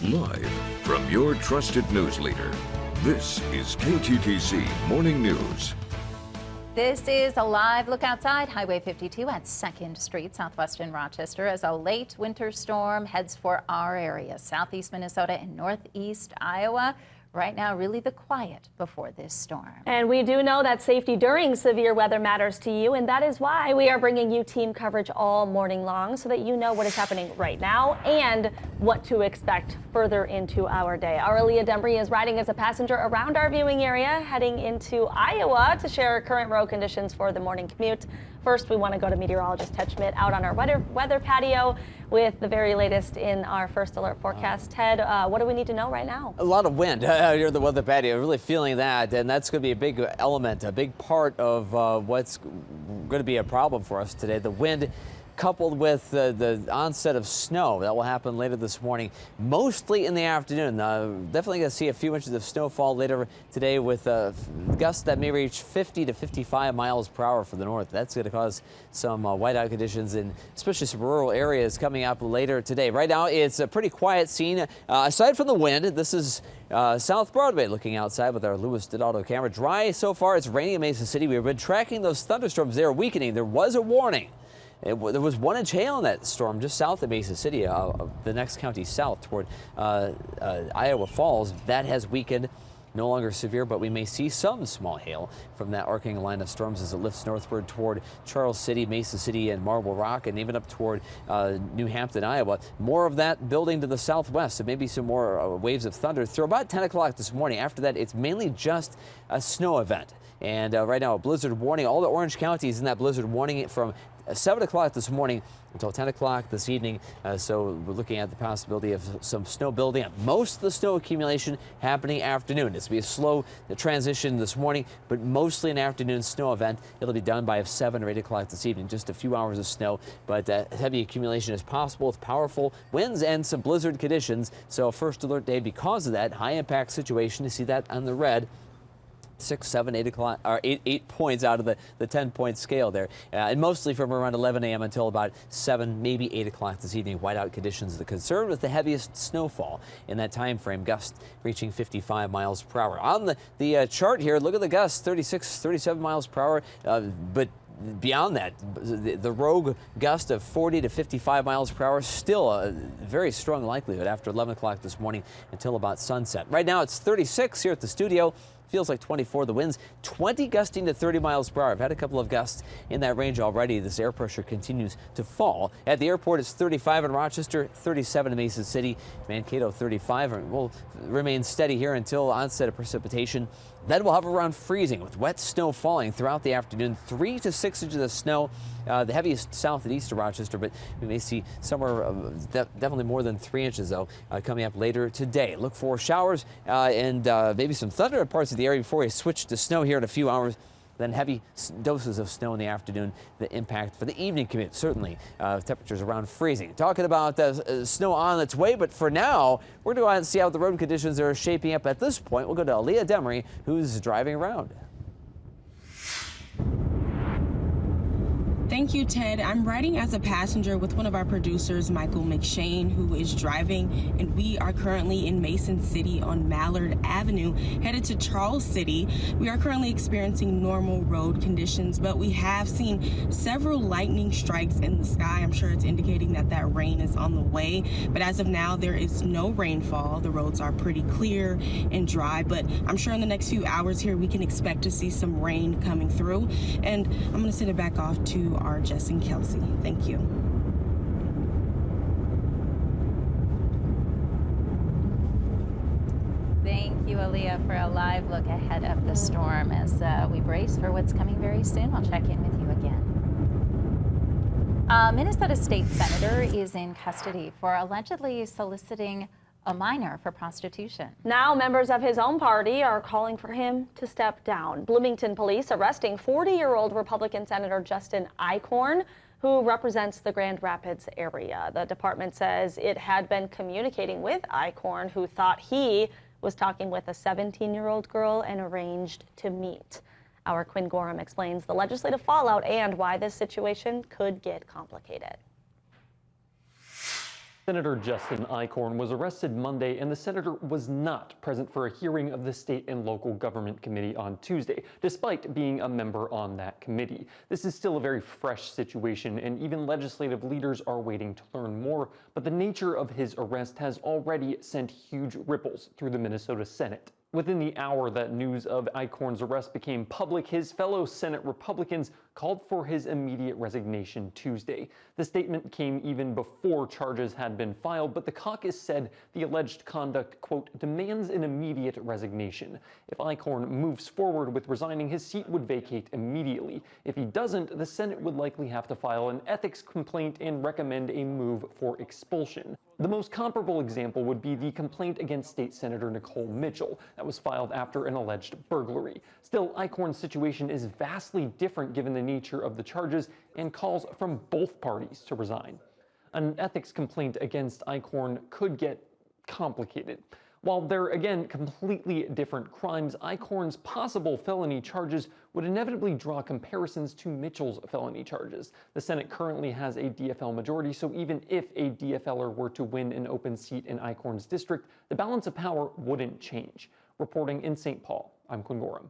Live from your trusted news leader, this is KTTC Morning News. This is a live look outside Highway 52 at 2nd Street, southwestern Rochester, as a late winter storm heads for our area, southeast Minnesota and northeast Iowa. Right now, really the quiet before this storm. And we do know that safety during severe weather matters to you, and that is why we are bringing you team coverage all morning long so that you know what is happening right now and what to expect further into our day. Our Leah Demry is riding as a passenger around our viewing area, heading into Iowa to share current road conditions for the morning commute. First, we want to go to meteorologist Ted Schmidt out on our weather patio with the very latest in our first alert forecast. Ted, what do we need to know right now? A lot of wind out here at the weather patio, really feeling that, and that's going to be a big element, a big part of what's going to be a problem for us today. The wind coupled with the onset of snow that will happen later this morning, mostly in the afternoon. Definitely going to see a few inches of snowfall later today with gusts that may reach 50 to 55 miles per hour for the north. That's going to cause some whiteout conditions in especially some rural areas coming up later today. Right now, it's a pretty quiet scene. Aside from the wind, this is South Broadway looking outside with our Louis Dodauto camera. Dry so far. It's raining in Mesa City. We've been tracking those thunderstorms. They're weakening. There was a warning. There was 1 inch hail in that storm just south of Mesa City, the next county south toward Iowa Falls. That has weakened, no longer severe, but we may see some small hail from that arcing line of storms as it lifts northward toward Charles City, Mesa City, and Marble Rock, and even up toward New Hampton, Iowa. More of that building to the southwest, so maybe some more waves of thunder through about 10 o'clock this morning. After that, it's mainly just a snow event. And right now, a blizzard warning. All the orange counties in that blizzard warning from 7 o'clock this morning until 10 o'clock this evening. So we're looking at the possibility of some snow building up. Most of the snow accumulation happening afternoon. It's going to be a slow transition this morning, but mostly an afternoon snow event. It'll be done by 7 or 8 o'clock this evening. Just a few hours of snow, but heavy accumulation is possible with powerful winds and some blizzard conditions. So first alert day because of that high impact situation. You see that on the red. 6, 7, 8 o'clock, or 8 points out of the 10-point scale there, and mostly from around 11 a.m. until about 7, maybe 8 o'clock this evening. Whiteout conditions. The concern with the heaviest snowfall in that time frame, gusts reaching 55 miles per hour. On the chart here, look at the gusts, 36, 37 miles per hour, but beyond that, the rogue gust of 40 to 55 miles per hour, still a very strong likelihood after 11 o'clock this morning until about sunset. Right now it's 36 here at the studio. Feels like 24. The winds 20 gusting to 30 miles per hour. I've had a couple of gusts in that range already. This air pressure continues to fall. At the airport, it's 35 in Rochester, 37 in Mesa City, Mankato 35. Will remain steady here until onset of precipitation. Then we'll have around freezing with wet snow falling throughout the afternoon. 3 to 6 inches of snow, the heaviest south and east of Rochester, but we may see somewhere definitely more than 3 inches though coming up later today. Look for showers and maybe some thunder in parts of the area before we switch to snow here in a few hours. Then heavy doses of snow in the afternoon, the impact for the evening commute, certainly temperatures around freezing. Talking about snow on its way, but for now, we're going to go out and see how the road conditions are shaping up at this point. We'll go to Leah Demry, who's driving around. Thank you, Ted. I'm riding as a passenger with one of our producers, Michael McShane, who is driving, and we are currently in Mason City on Mallard Avenue, headed to Charles City. We are currently experiencing normal road conditions, but we have seen several lightning strikes in the sky. I'm sure it's indicating that that rain is on the way, but as of now, there is no rainfall. The roads are pretty clear and dry, but I'm sure in the next few hours here, we can expect to see some rain coming through, and I'm going to send it back off to our Jess and Kelsey. Thank you. Thank you, Aaliyah, for a live look ahead of the storm as we brace for what's coming very soon. I'll check in with you again. A Minnesota State Senator is in custody for allegedly soliciting a minor for prostitution. Now members of his own party are calling for him to step down. Bloomington police arresting 40-year-old Republican Senator Justin Eichhorn, who represents the Grand Rapids area. The department says it had been communicating with Eichhorn, who thought he was talking with a 17-year-old girl and arranged to meet. Our Quinn Gorham explains the legislative fallout and why this situation could get complicated. Senator Justin Eichhorn was arrested Monday, and the senator was not present for a hearing of the State and Local Government Committee on Tuesday, despite being a member on that committee. This is still a very fresh situation, and even legislative leaders are waiting to learn more, but the nature of his arrest has already sent huge ripples through the Minnesota Senate. Within the hour that news of Eichhorn's arrest became public, his fellow Senate Republicans called for his immediate resignation Tuesday. The statement came even before charges had been filed, but the caucus said the alleged conduct, quote, demands an immediate resignation. If Eichhorn moves forward with resigning, his seat would vacate immediately. If he doesn't, the Senate would likely have to file an ethics complaint and recommend a move for expulsion. The most comparable example would be the complaint against State Senator Nicole Mitchell that was filed after an alleged burglary. Still, Eichhorn's situation is vastly different given the nature of the charges and calls from both parties to resign. An ethics complaint against Eichhorn could get complicated. While they're, again, completely different crimes, Eichhorn's possible felony charges would inevitably draw comparisons to Mitchell's felony charges. The Senate currently has a DFL majority, so even if a DFLer were to win an open seat in Eichhorn's district, the balance of power wouldn't change. Reporting in St. Paul, I'm Quinn Gorham.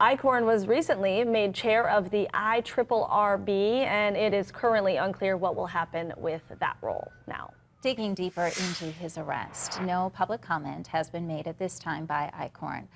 Eichhorn was recently made chair of the IRRB, and it is currently unclear what will happen with that role now. Digging deeper into his arrest, no public comment has been made at this time by Eichhorn.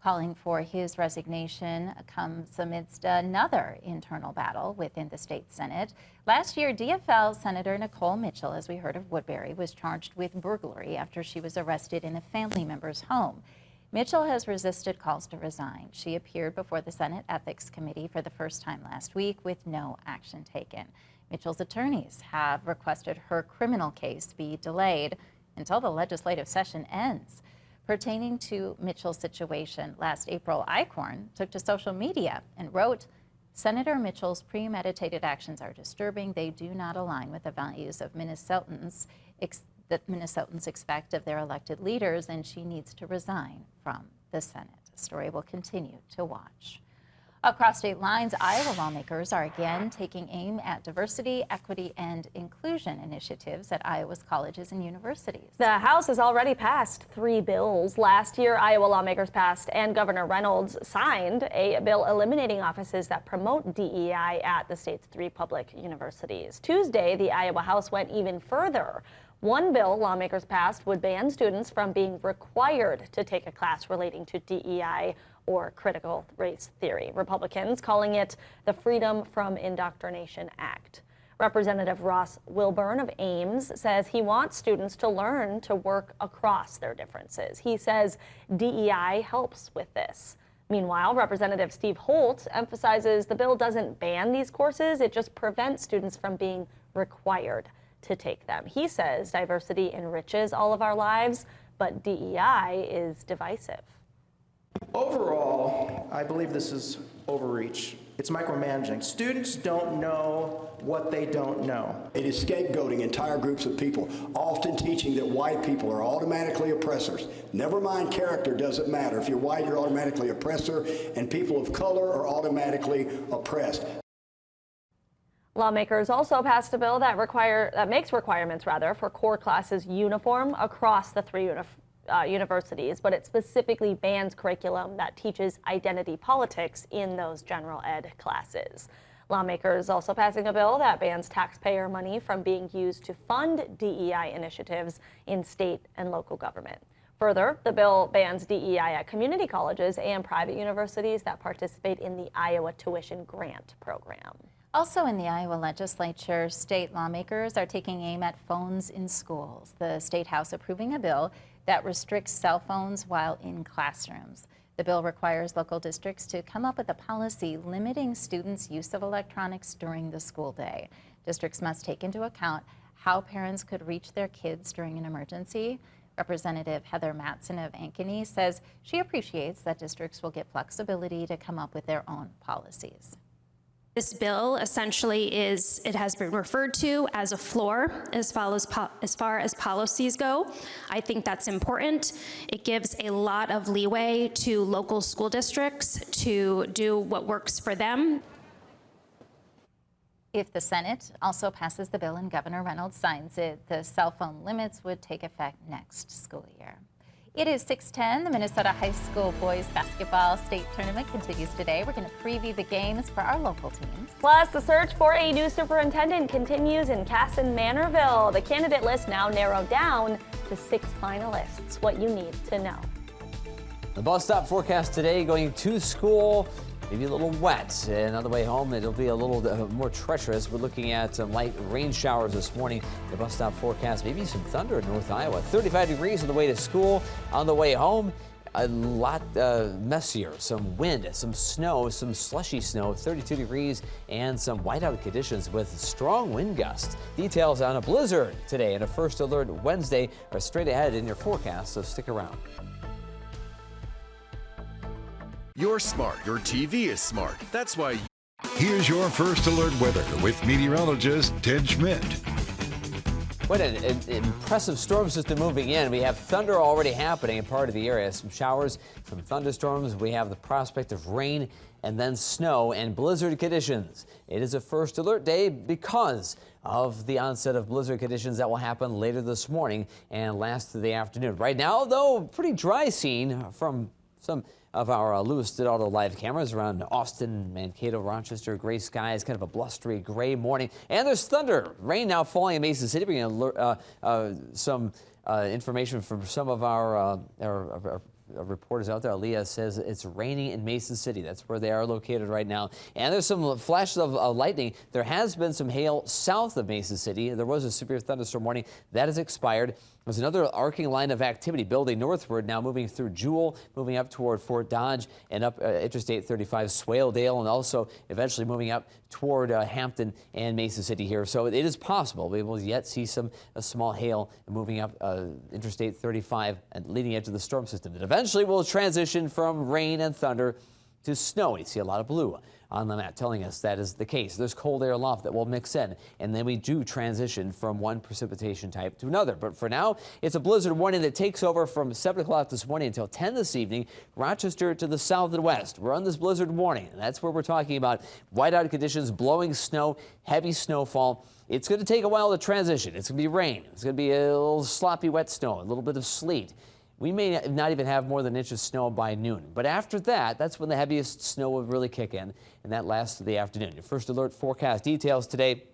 Calling for his resignation comes amidst another internal battle within the state Senate. Last year, DFL Senator Nicole Mitchell, as we heard of Woodbury, was charged with burglary after she was arrested in a family member's home. Mitchell has resisted calls to resign. She appeared before the Senate Ethics Committee for the first time last week with no action taken. Mitchell's attorneys have requested her criminal case be delayed until the legislative session ends. Pertaining to Mitchell's situation, last April, Eichhorn took to social media and wrote, "Senator Mitchell's premeditated actions are disturbing. They do not align with the values of Minnesotans that Minnesotans expect of their elected leaders, and she needs to resign from the Senate." A story we'll continue to watch. Across state lines, Iowa lawmakers are again taking aim at diversity, equity, and inclusion initiatives at Iowa's colleges and universities. The House has already passed 3 bills. Last year, Iowa lawmakers passed and Governor Reynolds signed a bill eliminating offices that promote DEI at the state's 3 public universities. Tuesday, the Iowa House went even further. One bill lawmakers passed would ban students from being required to take a class relating to DEI or critical race theory. Republicans calling it the Freedom from Indoctrination Act. Representative Ross Wilburn of Ames says he wants students to learn to work across their differences. He says DEI helps with this. Meanwhile, Representative Steve Holt emphasizes the bill doesn't ban these courses, it just prevents students from being required to take them. He says diversity enriches all of our lives, but DEI is divisive. Overall, I believe this is overreach. It's micromanaging. Students don't know what they don't know. It is scapegoating entire groups of people, often teaching that white people are automatically oppressors. Never mind character doesn't matter. If you're white, you're automatically oppressor, and people of color are automatically oppressed. Lawmakers also passed a bill that makes requirements for core classes uniform across the 3 universities, but it specifically bans curriculum that teaches identity politics in those general ed classes. Lawmakers also passing a bill that bans taxpayer money from being used to fund DEI initiatives in state and local government. Further, the bill bans DEI at community colleges and private universities that participate in the Iowa Tuition Grant Program. Also in the Iowa legislature, state lawmakers are taking aim at phones in schools. The State House approving a bill that restricts cell phones while in classrooms. The bill requires local districts to come up with a policy limiting students' use of electronics during the school day. Districts must take into account how parents could reach their kids during an emergency. Representative Heather Mattson of Ankeny says she appreciates that districts will get flexibility to come up with their own policies. This bill essentially it has been referred to as a floor as far as policies go. I think that's important. It gives a lot of leeway to local school districts to do what works for them. If the Senate also passes the bill and Governor Reynolds signs it, the cell phone limits would take effect next school year. It is 6:10. The Minnesota High School boys basketball state tournament continues today. We're going to preview the games for our local teams. Plus, the search for a new superintendent continues in Casson Manorville. The candidate list now narrowed down to 6 finalists. What you need to know. The bus stop forecast today, going to school, maybe a little wet. And on the way home, it'll be a little more treacherous. We're looking at some light rain showers this morning. The bus stop forecast, maybe some thunder in North Iowa. 35 degrees on the way to school. On the way home, a lot messier. Some wind, some snow, some slushy snow, 32 degrees, and some whiteout conditions with strong wind gusts. Details on a blizzard today and a first alert Wednesday are straight ahead in your forecast, so stick around. You're smart. Your TV is smart. That's why. Here's your first alert weather with meteorologist Ted Schmidt. What an impressive storm system moving in. We have thunder already happening in part of the area. Some showers, some thunderstorms. We have the prospect of rain and then snow and blizzard conditions. It is a first alert day because of the onset of blizzard conditions that will happen later this morning and last through the afternoon. Right now, though, pretty dry scene from some of our Lewis Auto live cameras around Austin, Mankato, Rochester. Gray skies, kind of a blustery gray morning. And there's thunder. Rain now falling in Mason City. We're going to some information from some of our reporters out there. Aaliyah says it's raining in Mason City. That's where they are located right now. And there's some flashes of lightning. There has been some hail south of Mason City. There was a severe thunderstorm warning. That has expired. There's another arcing line of activity building northward, now moving through Jewell, moving up toward Fort Dodge and up Interstate 35, Swaledale, and also eventually moving up toward Hampton and Mason City here. So it is possible we will yet see some small hail moving up Interstate 35 and leading into the storm system. That eventually will transition from rain and thunder to snow. You see a lot of blue on the map telling us that is the case. There's cold air aloft that will mix in, and then we do transition from one precipitation type to another. But for now, it's a blizzard warning that takes over from 7 o'clock this morning until 10 this evening, Rochester to the south and west. We're on this blizzard warning, and that's where we're talking about whiteout conditions, blowing snow, heavy snowfall. It's going to take a while to transition. It's going to be rain. It's going to be a little sloppy, wet snow, a little bit of sleet. We may not even have more than an inch of snow by noon. But after that, that's when the heaviest snow will really kick in, and that lasts through the afternoon. Your first alert forecast details today.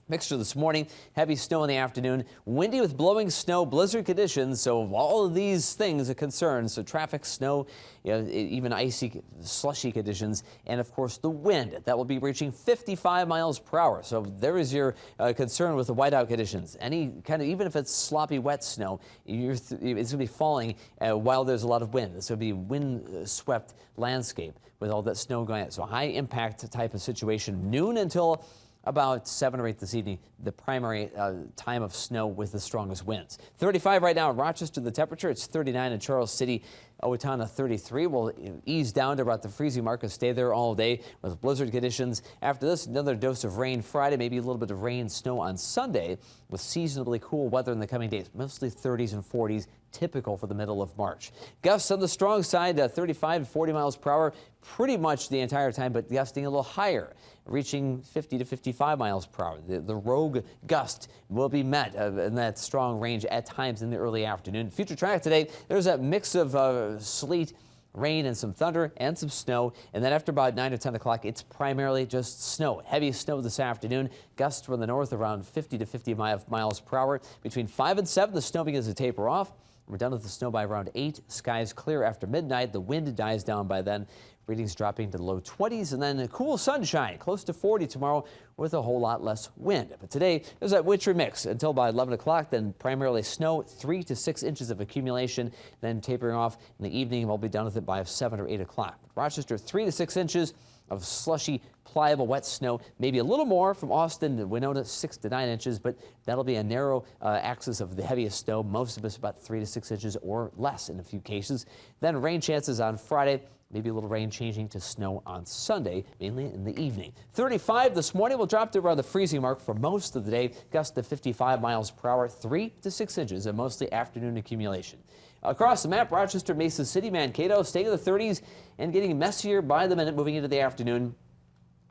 Mixture this morning, heavy snow in the afternoon, windy with blowing snow, blizzard conditions. So all of these things are concerned. So traffic, snow, even icy, slushy conditions, and of course the wind that will be reaching 55 miles per hour. So there is your concern with the whiteout conditions. Any kind of, even if it's sloppy, wet snow, it's going to be falling while there's a lot of wind. This will be wind-swept landscape with all that snow going on. So high impact type of situation, noon until about 7 or 8 this evening, the primary time of snow with the strongest winds. 35 right now in Rochester, the temperature. It's 39 in Charles City. Owatonna 33 will ease down to about the freezing mark and stay there all day with blizzard conditions. After this, another dose of rain Friday, maybe a little bit of rain, snow on Sunday with seasonably cool weather in the coming days, mostly 30s and 40s, typical for the middle of March. Gusts on the strong side, 35 to 40 miles per hour, pretty much the entire time, but gusting a little higher, reaching 50 to 55 miles per hour. The rogue gust will be met in that strong range at times in the early afternoon. Future track today, there's that mix of sleet, rain, and some thunder and some snow. And then after about 9 or 10 o'clock, it's primarily just snow. Heavy snow this afternoon. Gusts from the north around 50 to 50 miles per hour. Between 5 and 7, the snow begins to taper off. We're done with the snow by around 8. Skies clear after midnight. The wind dies down by then. Readings dropping to the low 20s, and then cool sunshine, close to 40 tomorrow with a whole lot less wind. But today, there's that wintry mix until by 11 o'clock, then primarily snow, 3 to 6 inches of accumulation, then tapering off in the evening. We'll be done with it by 7 or 8 o'clock. Rochester, 3 to 6 inches of slushy, pliable, wet snow. Maybe a little more from Austin to Winona, 6 to 9 inches, but that'll be a narrow axis of the heaviest snow. Most of us about 3 to 6 inches or less in a few cases. Then rain chances on Friday. Maybe a little rain changing to snow on Sunday, mainly in the evening. 35 this morning will drop to around the freezing mark for most of the day. Gusts to 55 miles per hour, 3 to 6 inches, and mostly afternoon accumulation. Across the map, Rochester, Mason City, Mankato, staying in the 30s and getting messier by the minute moving into the afternoon.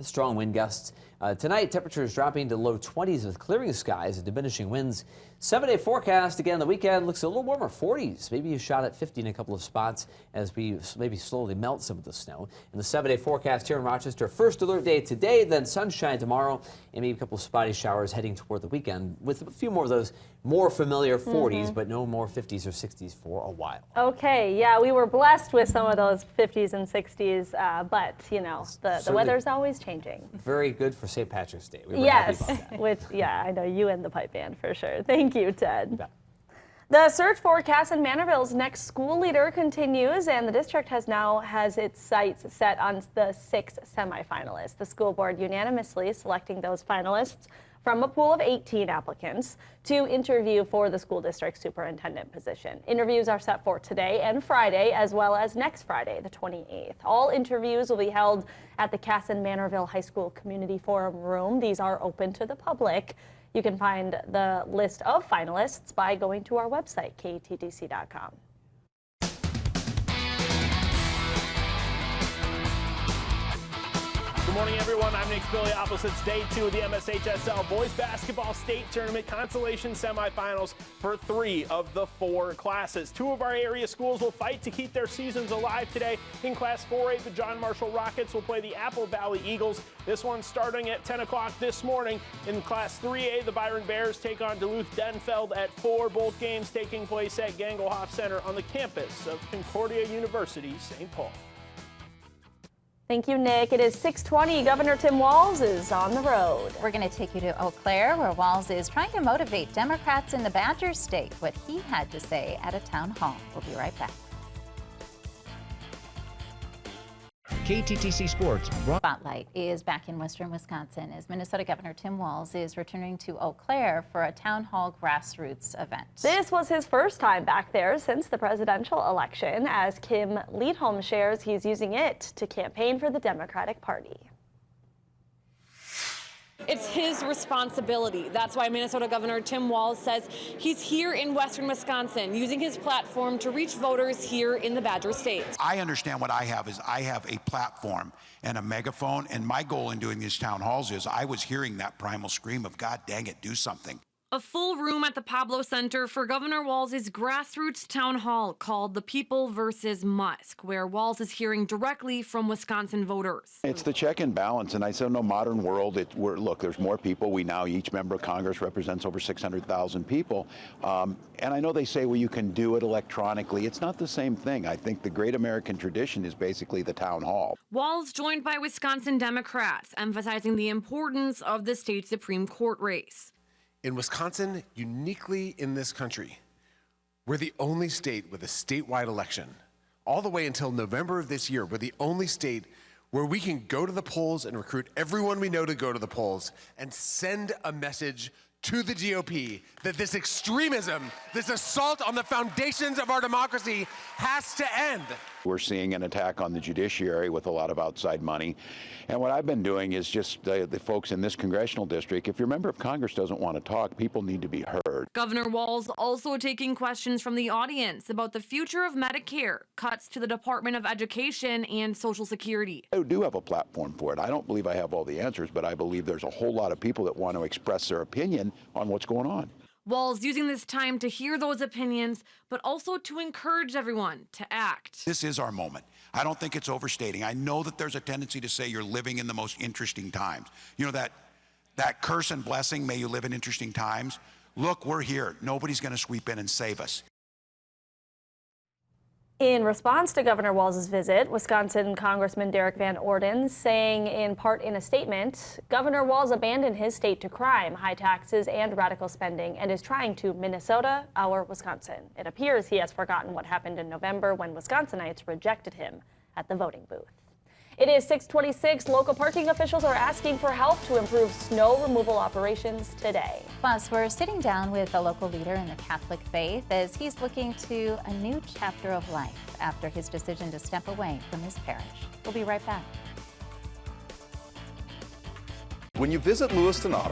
Strong wind gusts Tonight, temperatures dropping to low 20s with clearing skies and diminishing winds. 7-day forecast again. The weekend looks a little warmer, 40s. Maybe a shot at 50 in a couple of spots as we maybe slowly melt some of the snow. In the 7-day forecast here in Rochester, first alert day today, then sunshine tomorrow, and maybe a couple of spotty showers heading toward the weekend with a few more of those more familiar 40s, but no more 50s or 60s for a while. Okay, yeah, we were blessed with some of those 50s and 60s, but you know, the weather's always changing. Very good for St. Patrick's Day. We were Yes, happy about that. which, yeah, I know you and the pipe band for sure. Thank you, Ted. Yeah. The search for Casson Manorville's next school leader continues, and the district has its sights set on the 6 semifinalists. The school board unanimously selecting those finalists from a pool of 18 applicants to interview for the school district superintendent position. Interviews are set for today and Friday, as well as next Friday, the 28th. All interviews will be held at the Casson Manorville High School Community Forum Room. These are open to the public. You can find the list of finalists by going to our website, KTTC.com. Good morning, everyone. I'm Nick Spiliopoulos. It's day 2 of the MSHSL Boys Basketball State Tournament consolation semifinals for 3 of the 4 classes. 2 of our area schools will fight to keep their seasons alive today. In Class 4A, the John Marshall Rockets will play the Apple Valley Eagles. This one's starting at 10 o'clock this morning. In Class 3A, the Byron Bears take on Duluth Denfeld at 4. Both games taking place at Gangelhoff Center on the campus of Concordia University, St. Paul. Thank you, Nick. It is 6:20. Governor Tim Walz is on the road. We're going to take you to Eau Claire, where Walz is trying to motivate Democrats in the Badger State. What he had to say at a town hall. We'll be right back. KTTC Sports. Spotlight is back in western Wisconsin as Minnesota Governor Tim Walz is returning to Eau Claire for a town hall grassroots event. This was his first time back there since the presidential election. As Kim Leadholm shares, he's using it to campaign for the Democratic Party. It's his responsibility. That's why Minnesota Governor Tim Walz says he's here in western Wisconsin, using his platform to reach voters here in the Badger State. I understand what I have is I have a platform and a megaphone, and my goal in doing these town halls is I was hearing that primal scream of, God dang it, do something. A full room at the Pablo Center for Governor Walz's grassroots town hall called The People versus Musk, where Walz is hearing directly from Wisconsin voters. It's the check and balance, and I said, no, modern world, look, there's more people. We now, each member of Congress represents over 600,000 people. And I know they say, well, you can do it electronically. It's not the same thing. I think the great American tradition is basically the town hall. Walz joined by Wisconsin Democrats, emphasizing the importance of the state Supreme Court race. In Wisconsin, uniquely in this country, we're the only state with a statewide election. All the way until November of this year, we're the only state where we can go to the polls and recruit everyone we know to go to the polls and send a message to the GOP that this extremism, this assault on the foundations of our democracy has to end. We're seeing an attack on the judiciary with a lot of outside money. And what I've been doing is just the folks in this congressional district, if your member of Congress doesn't want to talk, people need to be heard. Governor Walz also taking questions from the audience about the future of Medicare, cuts to the Department of Education and Social Security. I do have a platform for it. I don't believe I have all the answers, but I believe there's a whole lot of people that want to express their opinion on what's going on. Walz using this time to hear those opinions, but also to encourage everyone to act. This is our moment. I don't think it's overstating. I know that there's a tendency to say you're living in the most interesting times. You know, that curse and blessing, may you live in interesting times. Look, we're here. Nobody's going to sweep in and save us. In response to Governor Walz's visit, Wisconsin Congressman Derek Van Orden saying in part in a statement, Governor Walz abandoned his state to crime, high taxes, and radical spending, and is trying to Minnesota our Wisconsin. It appears he has forgotten what happened in November when Wisconsinites rejected him at the voting booth. It is 6:26. Local parking officials are asking for help to improve snow removal operations today. Plus, we're sitting down with a local leader in the Catholic faith as he's looking to a new chapter of life after his decision to step away from his parish. We'll be right back. When you visit Lewiston Auto,